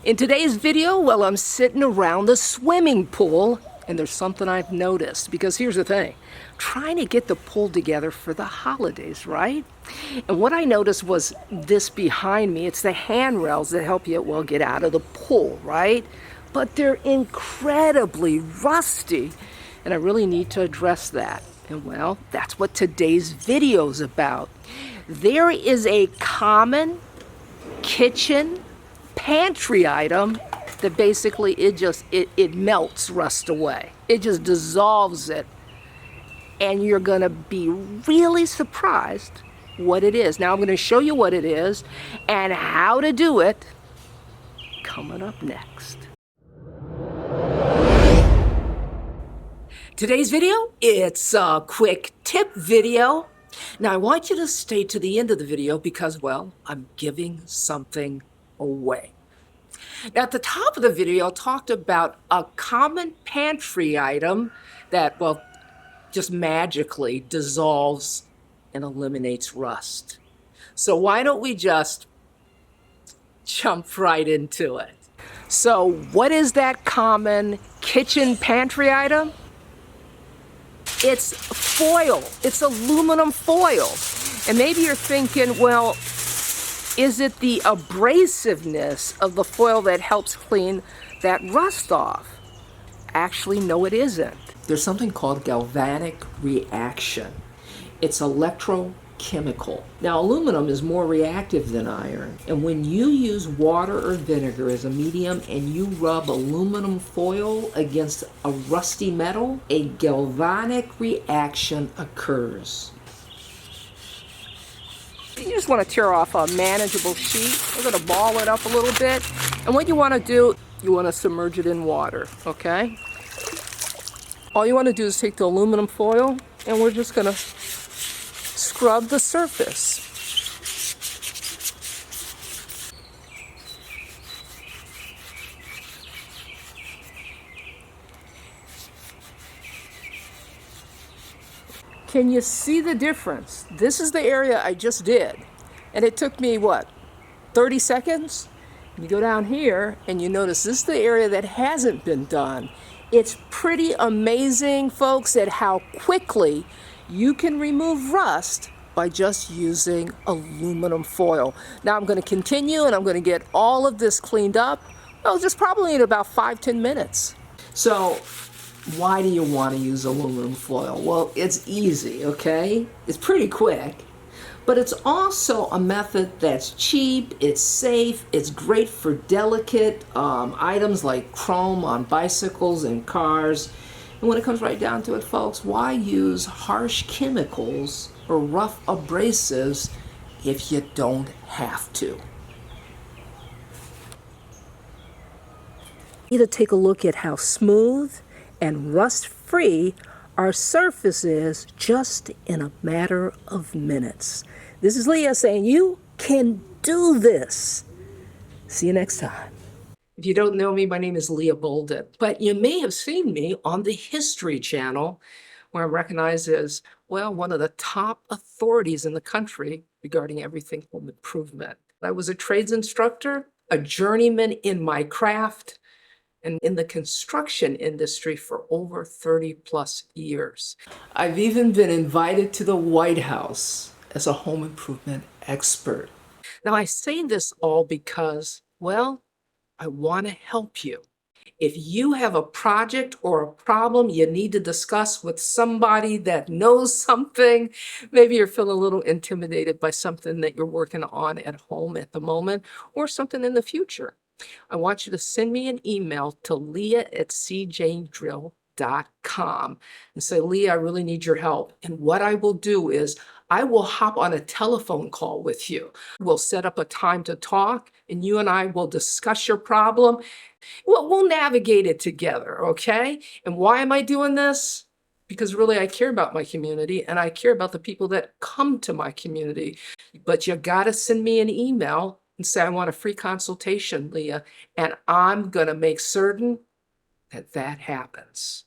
In today's video, well, I'm sitting around the swimming pool, and there's something I've noticed, because here's the thing. Trying to get the pool together for the holidays, right? And what I noticed was this behind me. It's the handrails that help you, well, get out of the pool, right? But they're incredibly rusty, and I really need to address that. And well, that's what today's video is about. There is a common kitchen pantry item that basically it melts rust away. It just dissolves it. And you're gonna be really surprised what it is. Now I'm gonna show you what it is and how to do it coming up next. Today's video, it's a quick tip video. Now I want you to stay to the end of the video because, well, I'm giving something away. Now at the top of the video, I talked about a common pantry item that, well, just magically dissolves and eliminates rust. So why don't we just jump right into it? So what is that common kitchen pantry item? It's foil. It's aluminum foil. And maybe you're thinking, well, is it the abrasiveness of the foil that helps clean that rust off? Actually, no, it isn't. There's something called galvanic reaction. It's electrochemical. Now, aluminum is more reactive than iron, and when you use water or vinegar as a medium and you rub aluminum foil against a rusty metal, a galvanic reaction occurs. You just want to tear off a manageable sheet. We're going to ball it up a little bit, and what you want to do, you want to submerge it in water, okay? All you want to do is take the aluminum foil, and we're just going to scrub the surface. Can you see the difference? This is the area I just did, and it took me, what, 30 seconds? You go down here, and you notice this is the area that hasn't been done. It's pretty amazing, folks, at how quickly you can remove rust by just using aluminum foil. Now I'm going to continue and I'm going to get all of this cleaned up. Well, just probably in about 5-10 minutes. So why do you want to use aluminum foil? Well, it's easy, okay? It's pretty quick. But it's also a method that's cheap, it's safe, it's great for delicate items like chrome on bicycles and cars. And when it comes right down to it, folks, why use harsh chemicals or rough abrasives if you don't have to? You need to take a look at how smooth and rust-free our surface is just in a matter of minutes. This is Leah saying you can do this. See you next time. If you don't know me, my name is Leah Bolden, but you may have seen me on the History Channel, where I'm recognized as, well, one of the top authorities in the country regarding everything home improvement. I was a trades instructor, a journeyman in my craft, and in the construction industry for over 30 plus years. I've even been invited to the White House as a home improvement expert. Now I say this all because, well, I want to help you. If you have a project or a problem you need to discuss with somebody that knows something, maybe you're feeling a little intimidated by something that you're working on at home at the moment or something in the future, I want you to send me an email to leah@seejanedrill.com and say, Leah, I really need your help. And what I will do is I will hop on a telephone call with you. We'll set up a time to talk, and you and I will discuss your problem. We'll navigate it together, okay? And why am I doing this? Because really I care about my community, and I care about the people that come to my community. But you gotta send me an email and say, I want a free consultation, Leah, and I'm gonna make certain that that happens.